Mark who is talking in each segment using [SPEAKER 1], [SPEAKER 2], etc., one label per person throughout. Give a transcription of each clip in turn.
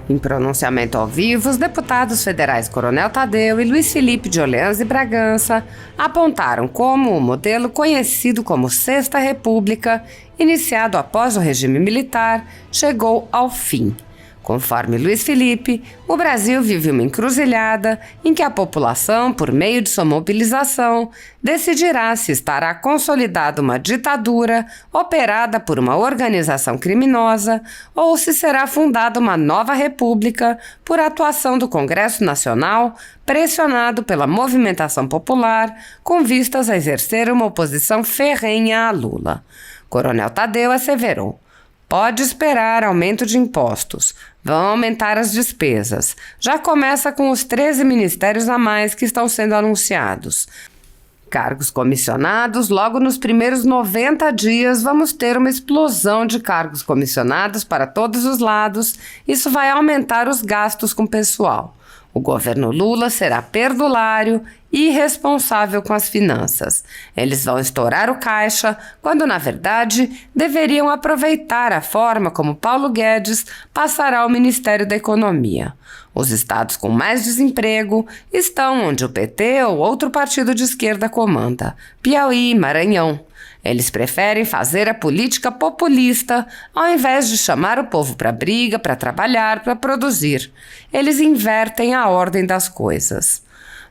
[SPEAKER 1] Em pronunciamento ao vivo, os deputados federais Coronel Tadeu e Luiz Felipe de Orleans e Bragança apontaram como o modelo conhecido como Sexta República, iniciado após o regime militar, chegou ao fim. Conforme Luiz Felipe, o Brasil vive uma encruzilhada em que a população, por meio de sua mobilização, decidirá se estará consolidada uma ditadura operada por uma organização criminosa ou se será fundada uma nova república por atuação do Congresso Nacional, pressionado pela movimentação popular, com vistas a exercer uma oposição ferrenha a Lula. Coronel Tadeu asseverou: pode esperar aumento de impostos. Vão aumentar as despesas. Já começa com os 13 ministérios a mais que estão sendo anunciados. Cargos comissionados, logo nos primeiros 90 dias vamos ter uma explosão de cargos comissionados para todos os lados. Isso vai aumentar os gastos com pessoal. O governo Lula será perdulário e irresponsável com as finanças. Eles vão estourar o caixa, quando, na verdade, deveriam aproveitar a forma como Paulo Guedes passará ao Ministério da Economia. Os estados com mais desemprego estão onde o PT ou outro partido de esquerda comanda: Piauí e Maranhão. Eles preferem fazer a política populista ao invés de chamar o povo para briga, para trabalhar, para produzir. Eles invertem a ordem das coisas.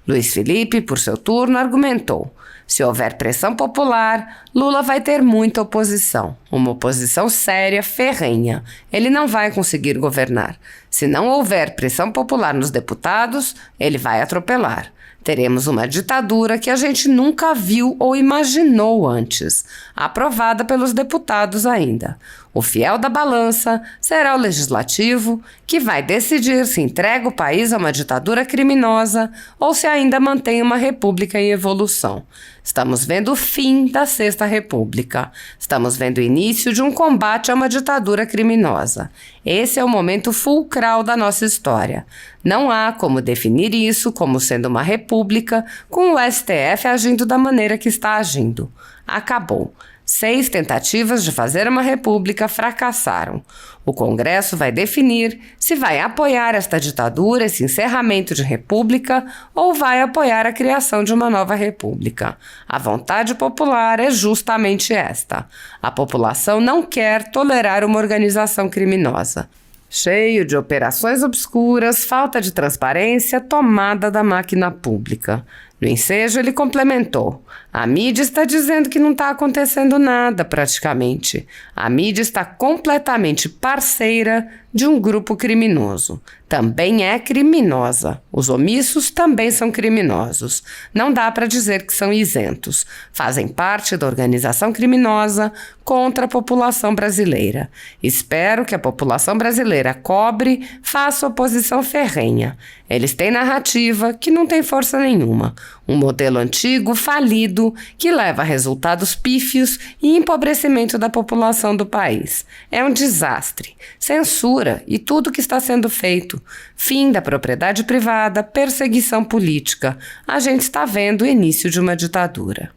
[SPEAKER 1] Luiz Felipe, por seu turno, argumentou: se houver pressão popular, Lula vai ter muita oposição. Uma oposição séria, ferrenha. Ele não vai conseguir governar. Se não houver pressão popular nos deputados, ele vai atropelar. Teremos uma ditadura que a gente nunca viu ou imaginou antes, aprovada pelos deputados ainda. O fiel da balança será o legislativo, que vai decidir se entrega o país a uma ditadura criminosa ou se ainda mantém uma república em evolução. Estamos vendo o fim da Sexta República. Estamos vendo o início de um combate a uma ditadura criminosa. Esse é o momento fulcral da nossa história. Não há como definir isso como sendo uma república com o STF agindo da maneira que está agindo. Acabou. 6 tentativas de fazer uma república fracassaram. O Congresso vai definir se vai apoiar esta ditadura, esse encerramento de república, ou vai apoiar a criação de uma nova república. A vontade popular é justamente esta. A população não quer tolerar uma organização criminosa. Cheio de operações obscuras, falta de transparência, tomada da máquina pública. No ensejo, ele complementou: a mídia está dizendo que não está acontecendo nada, praticamente. A mídia está completamente parceira de um grupo criminoso. Também é criminosa. Os omissos também são criminosos. Não dá para dizer que são isentos. Fazem parte da organização criminosa contra a população brasileira. Espero que a população brasileira cobre, faça oposição ferrenha. Eles têm narrativa que não tem força nenhuma. Um modelo antigo, falido, que leva a resultados pífios e empobrecimento da população do país. É um desastre. Censura e tudo que está sendo feito. Fim da propriedade privada, perseguição política. A gente está vendo o início de uma ditadura.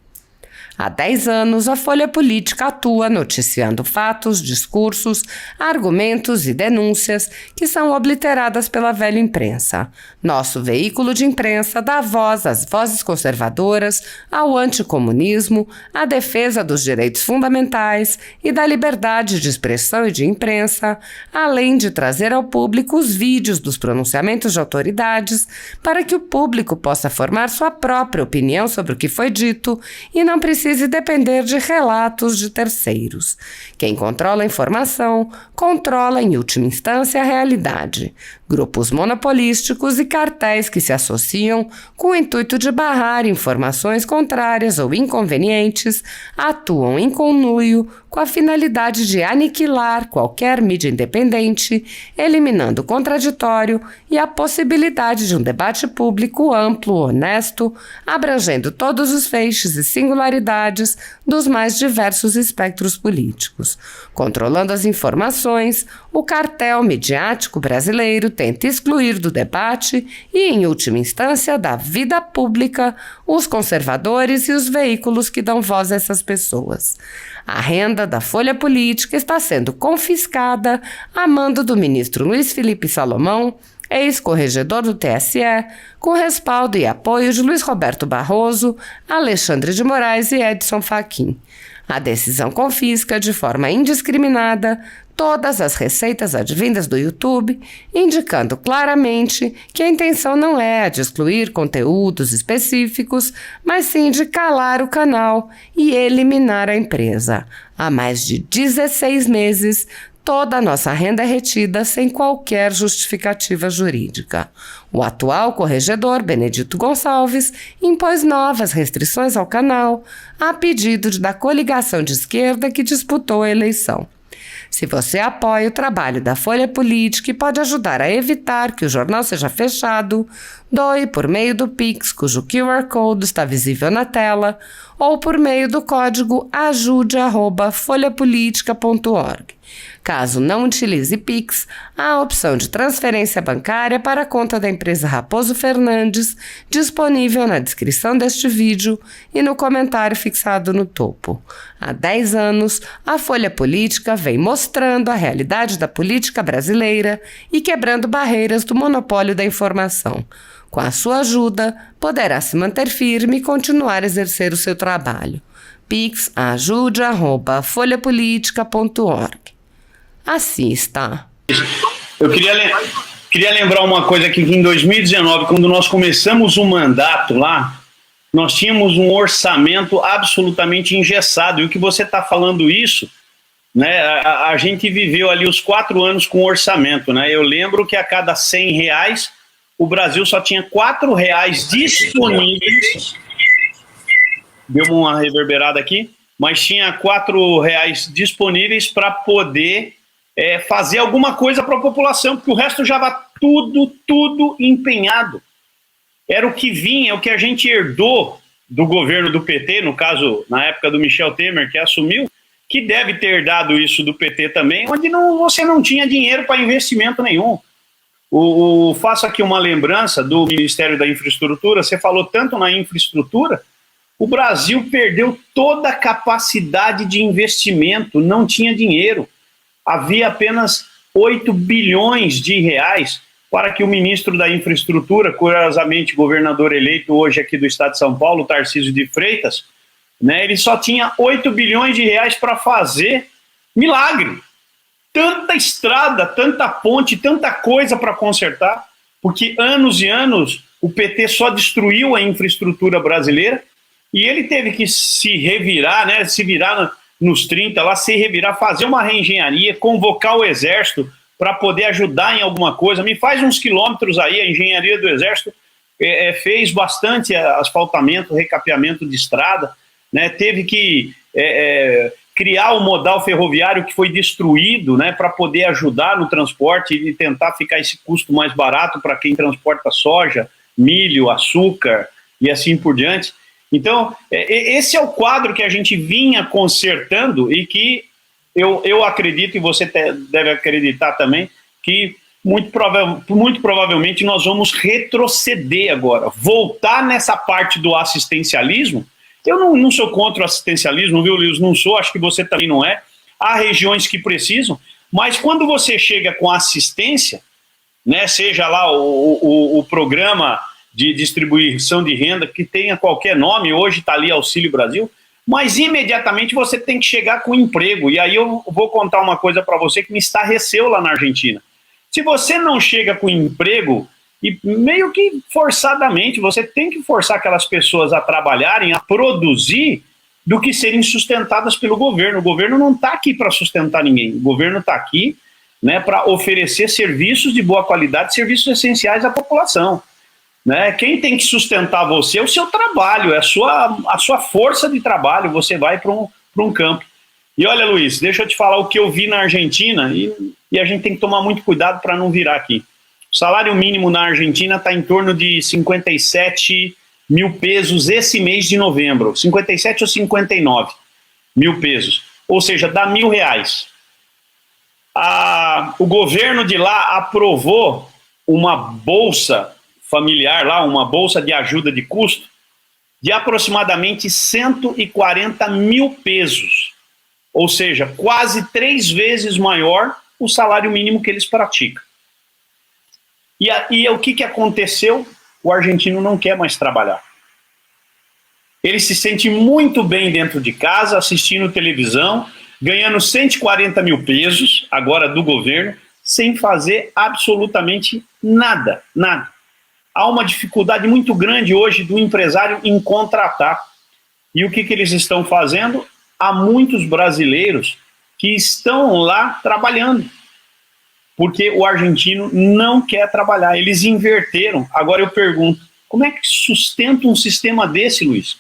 [SPEAKER 1] Há 10 anos, a Folha Política atua noticiando fatos, discursos, argumentos e denúncias que são obliteradas pela velha imprensa. Nosso veículo de imprensa dá voz às vozes conservadoras, ao anticomunismo, à defesa dos direitos fundamentais e da liberdade de expressão e de imprensa, além de trazer ao público os vídeos dos pronunciamentos de autoridades para que o público possa formar sua própria opinião sobre o que foi dito e não precise depender de relatos de terceiros. Quem controla a informação, controla em última instância a realidade. Grupos monopolísticos e cartéis que se associam com o intuito de barrar informações contrárias ou inconvenientes atuam em conluio com a finalidade de aniquilar qualquer mídia independente, eliminando o contraditório e a possibilidade de um debate público amplo, honesto, abrangendo todos os feixes e singularidades personalidades dos mais diversos espectros políticos. Controlando as informações, o cartel midiático brasileiro tenta excluir do debate e, em última instância, da vida pública, os conservadores e os veículos que dão voz a essas pessoas. A renda da Folha Política está sendo confiscada a mando do ministro Luiz Felipe Salomão, ex-corregedor do TSE, com respaldo e apoio de Luiz Roberto Barroso, Alexandre de Moraes e Edson Fachin. A decisão confisca, de forma indiscriminada, todas as receitas advindas do YouTube, indicando claramente que a intenção não é a de excluir conteúdos específicos, mas sim de calar o canal e eliminar a empresa. Há mais de 16 meses, toda a nossa renda é retida sem qualquer justificativa jurídica. O atual corregedor, Benedito Gonçalves, impôs novas restrições ao canal, a pedido da coligação de esquerda que disputou a eleição. Se você apoia o trabalho da Folha Política e pode ajudar a evitar que o jornal seja fechado, doe por meio do Pix, cujo QR Code está visível na tela, ou por meio do código ajude@folhapolitica.org. Caso não utilize Pix, há a opção de transferência bancária para a conta da empresa Raposo Fernandes, disponível na descrição deste vídeo e no comentário fixado no topo. Há 10 anos, a Folha Política vem mostrando a realidade da política brasileira e quebrando barreiras do monopólio da informação. Com a sua ajuda, poderá se manter firme e continuar a exercer o seu trabalho. Pix ajude@folhapolitica.org. Assista.
[SPEAKER 2] Eu queria lembrar uma coisa aqui, que em 2019, quando nós começamos o mandato lá, nós tínhamos um orçamento absolutamente engessado. E o que você está falando isso, né? A gente viveu ali os 4 anos com orçamento, né? Eu lembro que a cada R$100, o Brasil só tinha R$4 disponíveis. Deu uma reverberada aqui, mas tinha R$4 disponíveis para poder fazer alguma coisa para a população, porque o resto já estava tudo empenhado. Era o que vinha, o que a gente herdou do governo do PT, no caso, na época do Michel Temer, que assumiu, que deve ter herdado isso do PT também, onde você não tinha dinheiro para investimento nenhum. Faço aqui uma lembrança do Ministério da Infraestrutura. Você falou tanto na infraestrutura, o Brasil perdeu toda a capacidade de investimento, não tinha dinheiro. Havia apenas 8 bilhões de reais para que o ministro da Infraestrutura, curiosamente governador eleito hoje aqui do estado de São Paulo, Tarcísio de Freitas, né, ele só tinha 8 bilhões de reais para fazer milagre. Tanta estrada, tanta ponte, tanta coisa para consertar, porque anos e anos o PT só destruiu a infraestrutura brasileira e ele teve que se revirar, né, se virar nos 30, lá se revirar, fazer uma reengenharia, convocar o Exército para poder ajudar em alguma coisa. Me faz uns quilômetros aí, a engenharia do Exército fez bastante asfaltamento, recapeamento de estrada, né, teve que criar o modal ferroviário que foi destruído, né, para poder ajudar no transporte e tentar ficar esse custo mais barato para quem transporta soja, milho, açúcar e assim por diante. Então, esse é o quadro que a gente vinha consertando e que eu acredito, e você deve acreditar também, que muito provavelmente nós vamos retroceder agora, voltar nessa parte do assistencialismo. Eu não sou contra o assistencialismo, viu, Lios? Não sou, acho que você também não é. Há regiões que precisam, mas quando você chega com assistência, né, seja lá o programa de distribuição de renda, que tenha qualquer nome, hoje está ali Auxílio Brasil, mas imediatamente você tem que chegar com emprego. E aí eu vou contar uma coisa para você que me estarreceu lá na Argentina. Se você não chega com emprego, e meio que forçadamente, você tem que forçar aquelas pessoas a trabalharem, a produzir, do que serem sustentadas pelo governo. O governo não está aqui para sustentar ninguém, o governo está aqui, né, para oferecer serviços de boa qualidade, serviços essenciais à população. Né? Quem tem que sustentar você é o seu trabalho, é a sua força de trabalho. Você vai para um campo. E olha, Luiz, deixa eu te falar o que eu vi na Argentina, e a gente tem que tomar muito cuidado para não virar aqui. O salário mínimo na Argentina está em torno de 57 mil pesos esse mês de novembro, 57 ou 59 mil pesos, ou seja, dá R$1.000. O governo de lá aprovou uma bolsa familiar, lá, uma bolsa de ajuda de custo, de aproximadamente 140 mil pesos, ou seja, quase 3 vezes maior o salário mínimo que eles praticam. E o que aconteceu? O argentino não quer mais trabalhar. Ele se sente muito bem dentro de casa, assistindo televisão, ganhando 140 mil pesos, agora do governo, sem fazer absolutamente nada, nada. Há uma dificuldade muito grande hoje do empresário em contratar. E o que eles estão fazendo? Há muitos brasileiros que estão lá trabalhando, porque o argentino não quer trabalhar. Eles inverteram. Agora eu pergunto, como é que sustenta um sistema desse, Luiz?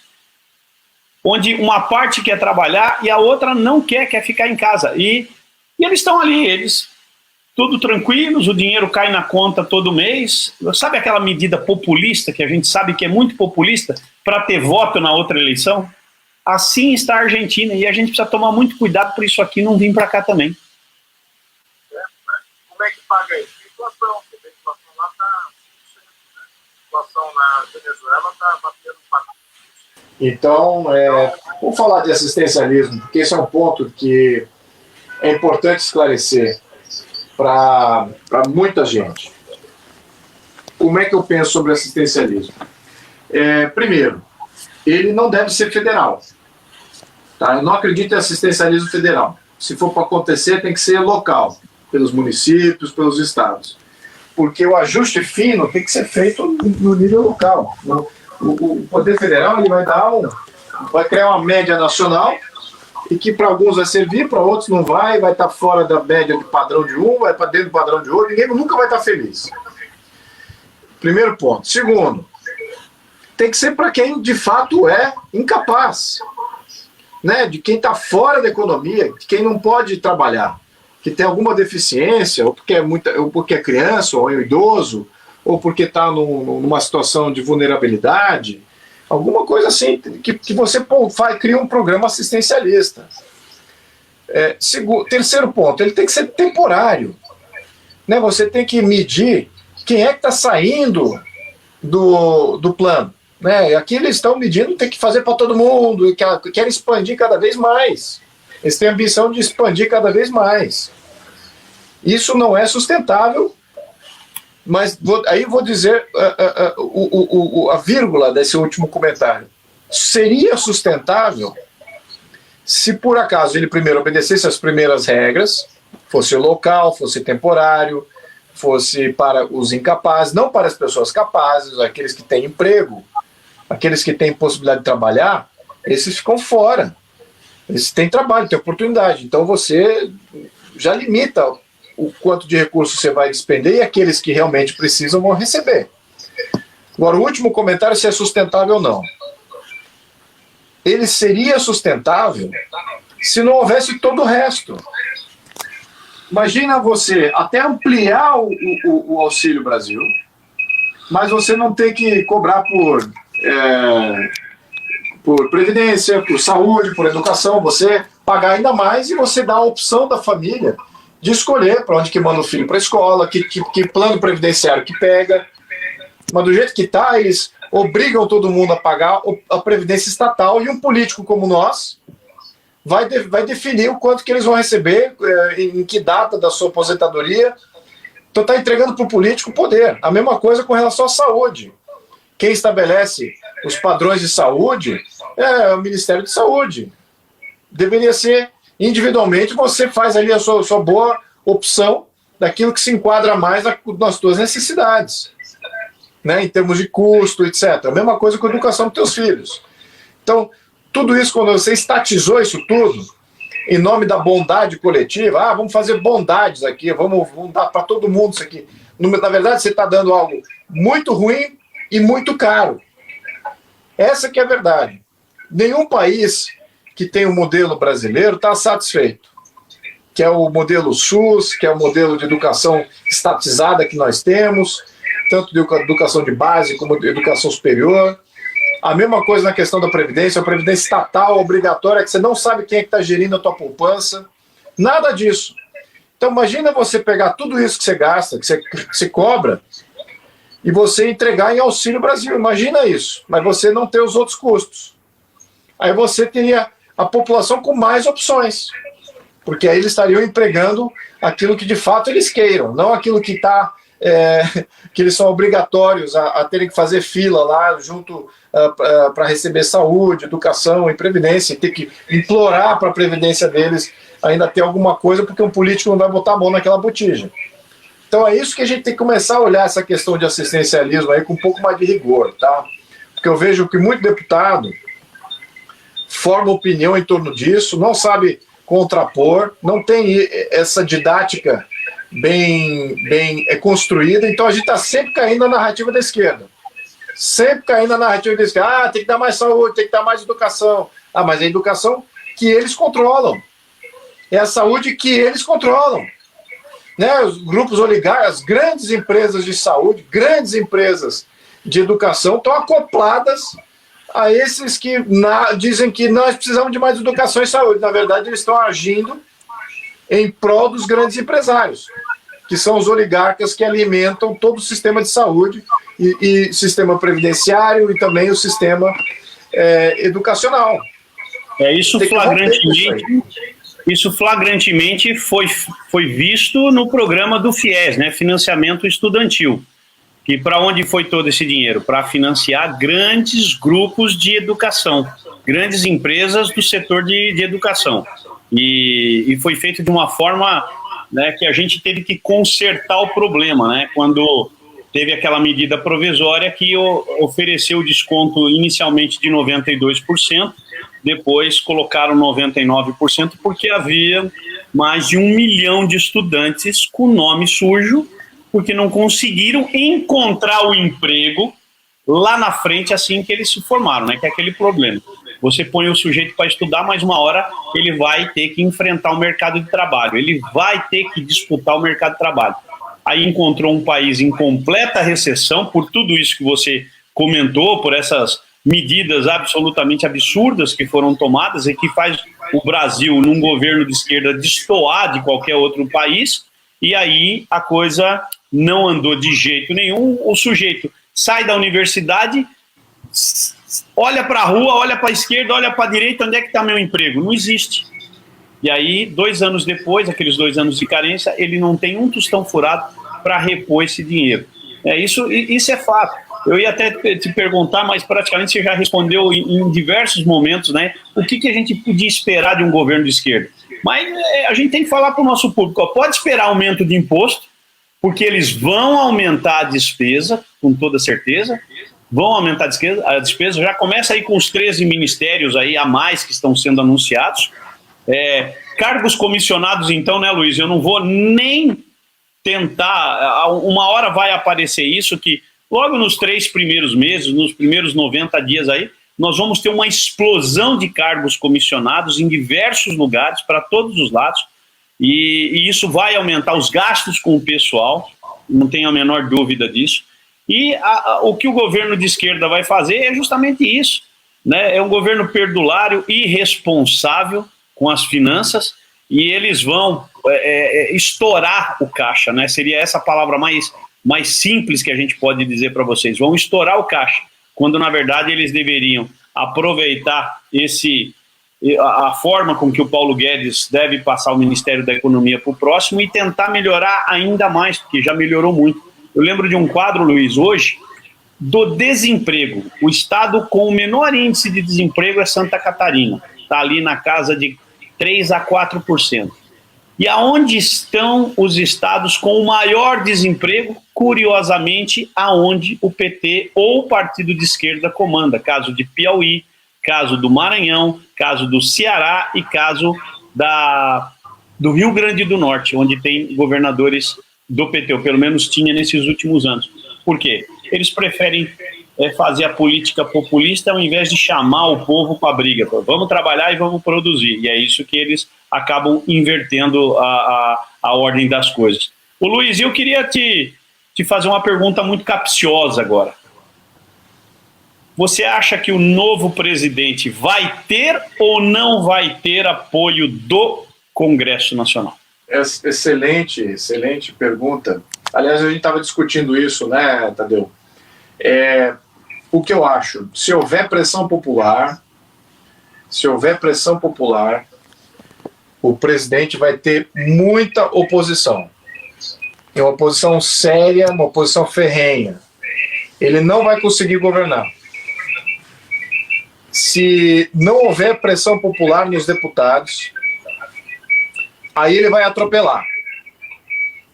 [SPEAKER 2] Onde uma parte quer trabalhar e a outra não quer ficar em casa. E eles estão ali, eles tudo tranquilos, o dinheiro cai na conta todo mês. Sabe aquela medida populista, que a gente sabe que é muito populista, para ter voto na outra eleição? Assim está a Argentina, e a gente precisa tomar muito cuidado para isso aqui não vir para cá também.
[SPEAKER 3] Como é que paga isso? A inflação, porque a inflação lá está... A inflação na Venezuela está batendo 4%.
[SPEAKER 4] Então, vamos falar de assistencialismo, porque esse é um ponto que é importante esclarecer para muita gente. Como é que eu penso sobre assistencialismo? Primeiro, ele não deve ser federal. Tá? Eu não acredito em assistencialismo federal. Se for para acontecer, tem que ser local, pelos municípios, pelos estados. Porque o ajuste fino tem que ser feito no nível local. O Poder Federal ele vai criar uma média nacional e que para alguns vai servir, para outros não vai estar fora da média do padrão de um, vai para dentro do padrão de outro, ninguém nunca vai estar feliz. Primeiro ponto. Segundo, tem que ser para quem de fato é incapaz, né? De quem está fora da economia, de quem não pode trabalhar, que tem alguma deficiência, ou porque é criança, ou é idoso, ou porque está numa situação de vulnerabilidade, alguma coisa assim, que você cria um programa assistencialista. Terceiro ponto, ele tem que ser temporário. Né? Você tem que medir quem é que está saindo do plano. Né? Aqui eles estão medindo, tem que fazer para todo mundo, e querem expandir cada vez mais. Eles têm a ambição de expandir cada vez mais. Isso não é sustentável. Mas aí vou dizer a vírgula desse último comentário. Seria sustentável se por acaso ele primeiro obedecesse as primeiras regras, fosse local, fosse temporário, fosse para os incapazes, não para as pessoas capazes, aqueles que têm emprego, aqueles que têm possibilidade de trabalhar, esses ficam fora. Eles têm trabalho, têm oportunidade. Então você já limita o quanto de recursos você vai despender e aqueles que realmente precisam vão receber. Agora, o último comentário, se é sustentável ou não. Ele seria sustentável se não houvesse todo o resto. Imagina você até ampliar o Auxílio Brasil, mas você não ter que cobrar por previdência, por saúde, por educação, você pagar ainda mais e você dá a opção da família de escolher para onde que manda o filho para a escola, que plano previdenciário que pega. Mas do jeito que está, eles obrigam todo mundo a pagar a previdência estatal, e um político como nós vai definir o quanto que eles vão receber, em que data da sua aposentadoria. Então está entregando para o político o poder. A mesma coisa com relação à saúde. Quem estabelece os padrões de saúde é o Ministério de Saúde. Deveria ser individualmente, você faz ali a sua boa opção daquilo que se enquadra mais nas suas necessidades, né, em termos de custo, etc. A mesma coisa com a educação dos teus filhos. Então, tudo isso, quando você estatizou isso tudo, em nome da bondade coletiva, vamos fazer bondades aqui, vamos dar para todo mundo isso aqui. Na verdade, você está dando algo muito ruim e muito caro. Essa que é a verdade. Nenhum país que tem o modelo brasileiro está satisfeito, que é o modelo SUS, que é o modelo de educação estatizada que nós temos, tanto de educação de base como de educação superior. A mesma coisa na questão da Previdência, a Previdência estatal, obrigatória, que você não sabe quem é que está gerindo a tua poupança. Nada disso. Então imagina você pegar tudo isso que você gasta, que você cobra, e você entregar em Auxílio Brasil. Imagina isso. Mas você não ter os outros custos. Aí você teria a população com mais opções. Porque aí eles estariam empregando aquilo que de fato eles queiram, não aquilo que está... que eles são obrigatórios a terem que fazer fila lá junto para receber saúde, educação e previdência, e ter que implorar para a previdência deles ainda ter alguma coisa, porque um político não vai botar a mão naquela botija. Então é isso que a gente tem que começar a olhar essa questão de assistencialismo aí com um pouco mais de rigor, tá? Porque eu vejo que muito deputado forma opinião em torno disso, não sabe contrapor, não tem essa didática bem construída, então a gente está sempre caindo na narrativa da esquerda. Sempre caindo na narrativa da esquerda. Tem que dar mais saúde, tem que dar mais educação. Mas é a educação que eles controlam. É a saúde que eles controlam. Né? Os grupos oligarcas, as grandes empresas de saúde, grandes empresas de educação estão acopladas a esses que dizem que nós precisamos de mais educação e saúde. Na verdade, eles estão agindo em prol dos grandes empresários, que são os oligarcas que alimentam todo o sistema de saúde e sistema previdenciário e também o sistema educacional.
[SPEAKER 2] Isso flagrantemente foi visto no programa do FIES, né, Financiamento Estudantil. E para onde foi todo esse dinheiro? Para financiar grandes grupos de educação, grandes empresas do setor de educação. E foi feito de uma forma, né, que a gente teve que consertar o problema, né, quando teve aquela medida provisória que ofereceu o desconto inicialmente de 92%, depois colocaram 99%, porque havia mais de 1 milhão de estudantes com nome sujo, porque não conseguiram encontrar o emprego lá na frente assim que eles se formaram, né, que é aquele problema. Você põe o sujeito para estudar, mas uma hora ele vai ter que enfrentar o mercado de trabalho, ele vai ter que disputar o mercado de trabalho. Aí encontrou um país em completa recessão, por tudo isso que você comentou, por essas medidas absolutamente absurdas que foram tomadas e que faz o Brasil, num governo de esquerda, destoar de qualquer outro país, e aí a coisa não andou de jeito nenhum. O sujeito sai da universidade, olha para a rua, olha para a esquerda, olha para a direita, onde é que está meu emprego? Não existe. E aí, 2 anos depois, aqueles 2 anos de carência, ele não tem um tostão furado para repor esse dinheiro. Isso é fato. Eu ia até te perguntar, mas praticamente você já respondeu em diversos momentos, né? O que a gente podia esperar de um governo de esquerda? Mas a gente tem que falar para o nosso público, pode esperar aumento de imposto, porque eles vão aumentar a despesa, com toda certeza, vão aumentar a despesa, já começa aí com os 13 ministérios aí a mais que estão sendo anunciados. Cargos comissionados, então, né, Luiz? Eu não vou nem tentar, uma hora vai aparecer isso, que logo nos 3 primeiros meses, nos primeiros 90 dias aí, nós vamos ter uma explosão de cargos comissionados em diversos lugares, para todos os lados, e isso vai aumentar os gastos com o pessoal, não tenho a menor dúvida disso. E o que o governo de esquerda vai fazer é justamente isso, né? É um governo perdulário, irresponsável com as finanças, e eles vão estourar o caixa, né? Seria essa a palavra mais simples que a gente pode dizer para vocês. Vão estourar o caixa, quando na verdade eles deveriam aproveitar a forma com que o Paulo Guedes deve passar o Ministério da Economia para o próximo e tentar melhorar ainda mais, porque já melhorou muito. Eu lembro de um quadro, Luiz, hoje, do desemprego. O estado com o menor índice de desemprego é Santa Catarina. Está ali na casa de 3% a 4%. E aonde estão os estados com o maior desemprego? Curiosamente, aonde o PT ou o partido de esquerda comanda. Caso de Piauí, caso do Maranhão, caso do Ceará e caso do Rio Grande do Norte, onde tem governadores do PT, ou pelo menos tinha nesses últimos anos. Por quê? Eles preferem fazer a política populista ao invés de chamar o povo para a briga. Vamos trabalhar e vamos produzir. E é isso que eles acabam invertendo a ordem das coisas. Ô Luiz, eu queria te fazer uma pergunta muito capciosa agora. Você acha que o novo presidente vai ter ou não vai ter apoio do Congresso Nacional?
[SPEAKER 4] Excelente pergunta. Aliás, a gente estava discutindo isso, né, Tadeu? O que eu acho, se houver pressão popular, o presidente vai ter muita oposição. É uma oposição séria, uma oposição ferrenha. Ele não vai conseguir governar. Se não houver pressão popular nos deputados, aí ele vai atropelar.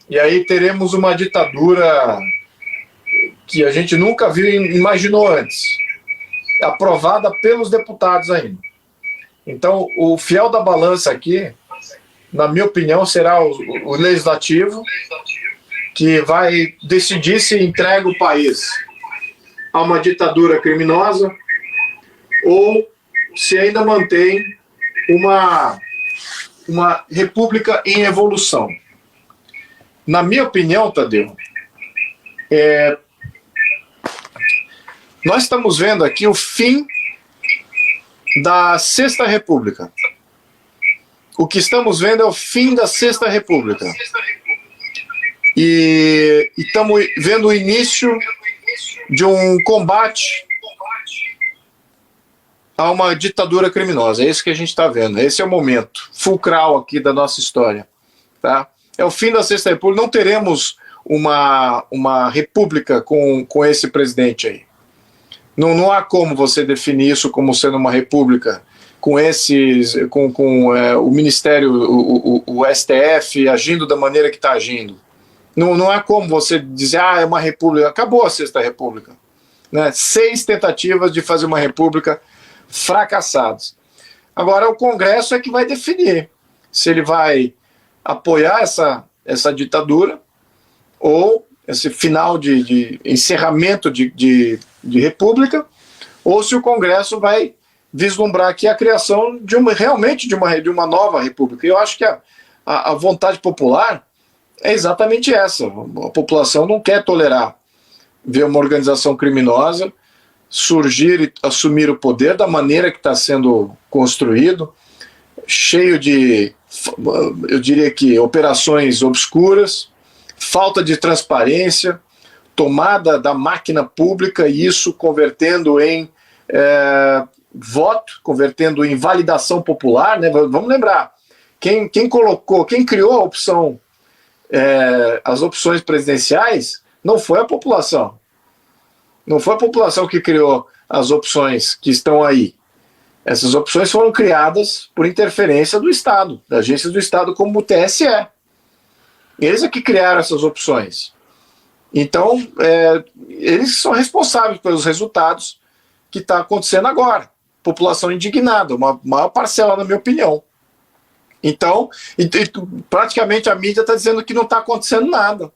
[SPEAKER 4] E aí teremos uma ditadura que a gente nunca viu e imaginou antes, aprovada pelos deputados ainda. Então, o fiel da balança aqui, na minha opinião, será o legislativo, que vai decidir se entrega o país a uma ditadura criminosa ou se ainda mantém uma república em evolução. Na minha opinião, Tadeu, nós estamos vendo aqui o fim da Sexta República. O que estamos vendo é o fim da Sexta República. E estamos vendo o início de um combate a uma ditadura criminosa. É isso que a gente está vendo. Esse é o momento fulcral aqui da nossa história. Tá? É o fim da Sexta República. Não teremos uma república com esse presidente aí. Não há como você definir isso como sendo uma república com o Ministério, o STF agindo da maneira que está agindo. Não há como você dizer, é uma república. Acabou a Sexta República. Né? 6 tentativas de fazer uma república fracassadas. Agora o Congresso é que vai definir se ele vai apoiar essa ditadura ou esse final de encerramento de república, ou se o Congresso vai vislumbrar aqui a criação realmente de uma nova república. Eu acho que a vontade popular é exatamente essa. A população não quer tolerar ver uma organização criminosa surgir e assumir o poder da maneira que está sendo construído, cheio de, eu diria que, operações obscuras, falta de transparência, tomada da máquina pública, e isso convertendo em voto, convertendo em validação popular, né? Vamos lembrar, quem criou a opção, as opções presidenciais, não foi a população. Não foi a população que criou as opções que estão aí. Essas opções foram criadas por interferência do Estado, da agência do Estado como o TSE. Eles é que criaram essas opções. Então, eles são responsáveis pelos resultados que está acontecendo agora. População indignada, uma maior parcela, na minha opinião. Então, praticamente a mídia está dizendo que não está acontecendo nada.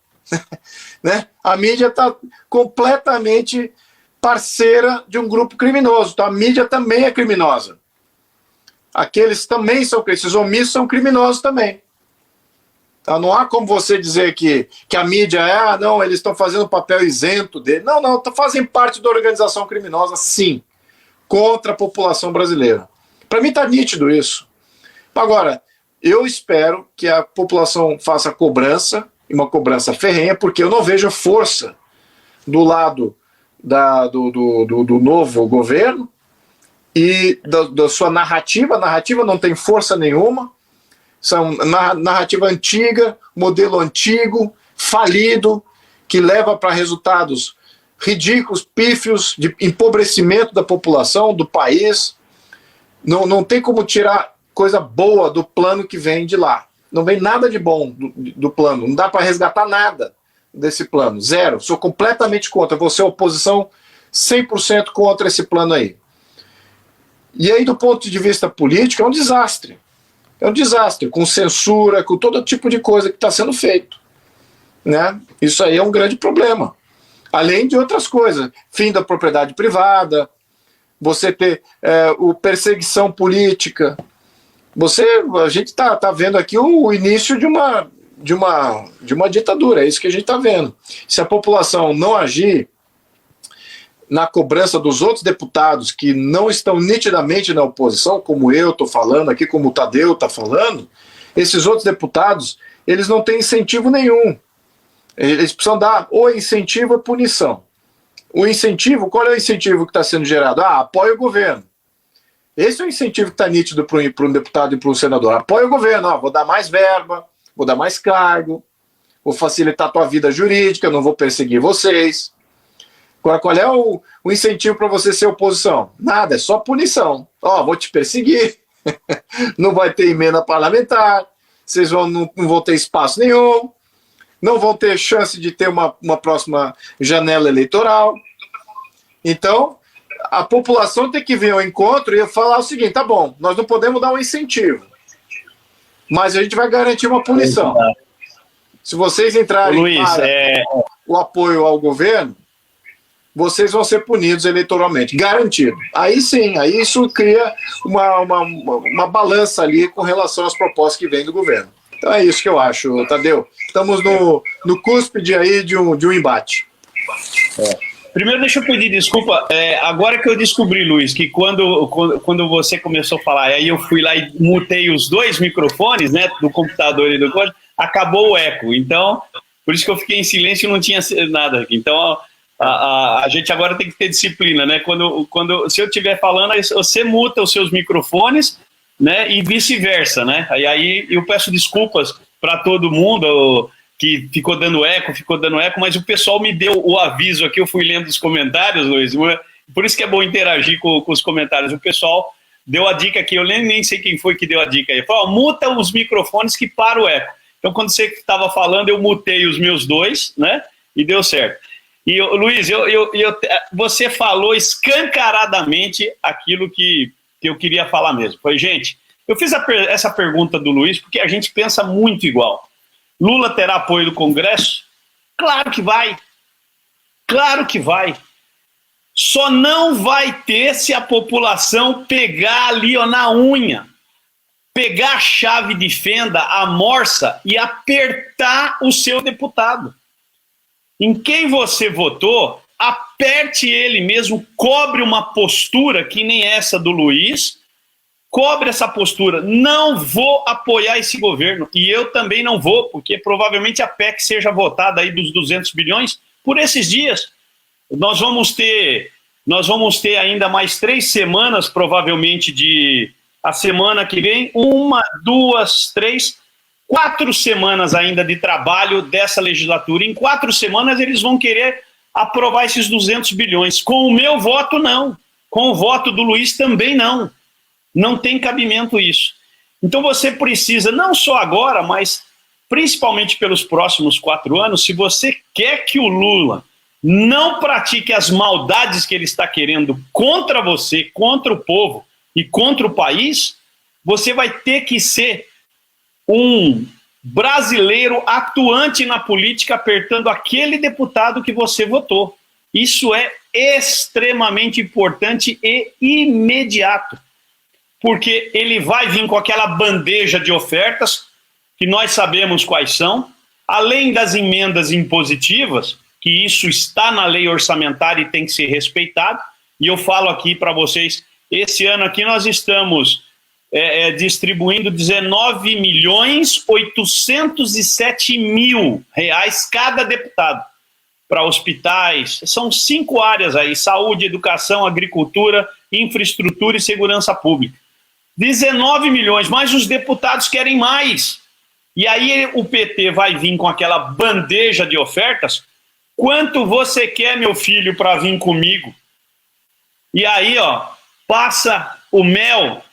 [SPEAKER 4] Né? A mídia está completamente parceira de um grupo criminoso. Então a mídia também é criminosa. Aqueles também são, esses omissos são criminosos também. Então, não há como você dizer que a mídia não, eles estão fazendo o papel isento dele. Não, fazem parte da organização criminosa, sim, contra a população brasileira. Para mim está nítido isso. Agora, eu espero que a população faça cobrança, e uma cobrança ferrenha, porque eu não vejo força do lado do novo governo e da sua narrativa. A narrativa não tem força nenhuma, são narrativa antiga, modelo antigo, falido, que leva para resultados ridículos, pífios, de empobrecimento da população, do país. Não tem como tirar coisa boa do plano que vem de lá. Não vem nada de bom do plano, não dá para resgatar nada desse plano, zero. Sou completamente contra, vou ser oposição 100% contra esse plano aí. E aí, do ponto de vista político, é um desastre. É um desastre, com censura, com todo tipo de coisa que está sendo feito. Né? Isso aí é um grande problema. Além de outras coisas, fim da propriedade privada, você ter perseguição política. A gente está vendo aqui o início de uma ditadura, é isso que a gente está vendo. Se a população não agir na cobrança dos outros deputados que não estão nitidamente na oposição, como eu estou falando aqui, como o Tadeu está falando, esses outros deputados, eles não têm incentivo nenhum. Eles precisam dar ou incentivo ou punição. O incentivo, qual é o incentivo que está sendo gerado? Apoia o governo. Esse é o incentivo que está nítido para um deputado e para um senador. Apoia o governo, vou dar mais verba, vou dar mais cargo, vou facilitar a tua vida jurídica, não vou perseguir vocês. Agora, qual é o incentivo para você ser oposição? Nada, é só punição. Vou te perseguir, não vai ter emenda parlamentar, vocês não vão ter espaço nenhum, não vão ter chance de ter uma próxima janela eleitoral. Então, a população tem que vir ao encontro e falar o seguinte, tá bom, nós não podemos dar um incentivo, mas a gente vai garantir uma punição. Se vocês entrarem para o apoio ao governo, vocês vão ser punidos eleitoralmente, garantido. Aí sim, aí isso cria uma balança ali com relação às propostas que vêm do governo. Então é isso que eu acho, Tadeu. Estamos no cúspide aí de um embate.
[SPEAKER 2] Primeiro, deixa eu pedir desculpa. Agora que eu descobri, Luiz, que quando você começou a falar, aí eu fui lá e mutei os dois microfones, né, do computador e do código, acabou o eco. Então, por isso que eu fiquei em silêncio e não tinha nada aqui. Então, a gente agora tem que ter disciplina, né? Se eu estiver falando, você muta os seus microfones, né? E vice-versa, né? Aí eu peço desculpas para todo mundo que ficou dando eco, mas o pessoal me deu o aviso aqui, eu fui lendo os comentários, Luiz, por isso que é bom interagir com os comentários. O pessoal deu a dica aqui, eu nem sei quem foi que deu a dica aí. Falou, muta os microfones que para o eco. Então, quando você estava falando, eu mutei os meus dois, né? E deu certo. E, Luiz, você falou escancaradamente aquilo que eu queria falar mesmo. Foi, gente, eu fiz essa pergunta do Luiz porque a gente pensa muito igual. Lula terá apoio do Congresso? Claro que vai. Claro que vai. Só não vai ter se a população pegar ali na unha, pegar a chave de fenda, a morsa e apertar o seu deputado. Em quem você votou, aperte ele mesmo, cobre uma postura que nem essa do Luiz, cobre essa postura. Não vou apoiar esse governo, e eu também não vou, porque provavelmente a PEC seja votada aí dos 200 bilhões por esses dias. Nós vamos ter ainda mais 3 semanas, provavelmente, a semana que vem, 1, 2, 3, 4 semanas ainda de trabalho dessa legislatura. Em 4 semanas eles vão querer aprovar esses 200 bilhões. Com o meu voto, não. Com o voto do Luiz, também não. Não tem cabimento isso. Então você precisa, não só agora, mas principalmente pelos próximos 4 anos, se você quer que o Lula não pratique as maldades que ele está querendo contra você, contra o povo e contra o país, você vai ter que ser um brasileiro atuante na política, apertando aquele deputado que você votou. Isso é extremamente importante e imediato, porque ele vai vir com aquela bandeja de ofertas, que nós sabemos quais são, além das emendas impositivas, que isso está na lei orçamentária e tem que ser respeitado, e eu falo aqui para vocês, esse ano aqui nós estamos distribuindo 19.807.000 reais cada deputado para hospitais. São 5 áreas aí: saúde, educação, agricultura, infraestrutura e segurança pública. 19 milhões, mas os deputados querem mais. E aí o PT vai vir com aquela bandeja de ofertas. Quanto você quer, meu filho, para vir comigo? E aí, passa o mel,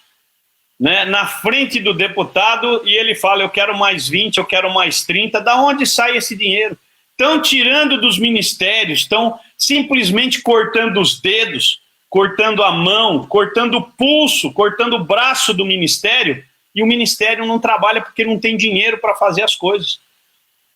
[SPEAKER 2] né, na frente do deputado e ele fala, eu quero mais 20, eu quero mais 30. Da onde sai esse dinheiro? Estão tirando dos ministérios, estão simplesmente cortando os dedos, cortando a mão, cortando o pulso, cortando o braço do ministério, e o ministério não trabalha porque não tem dinheiro para fazer as coisas.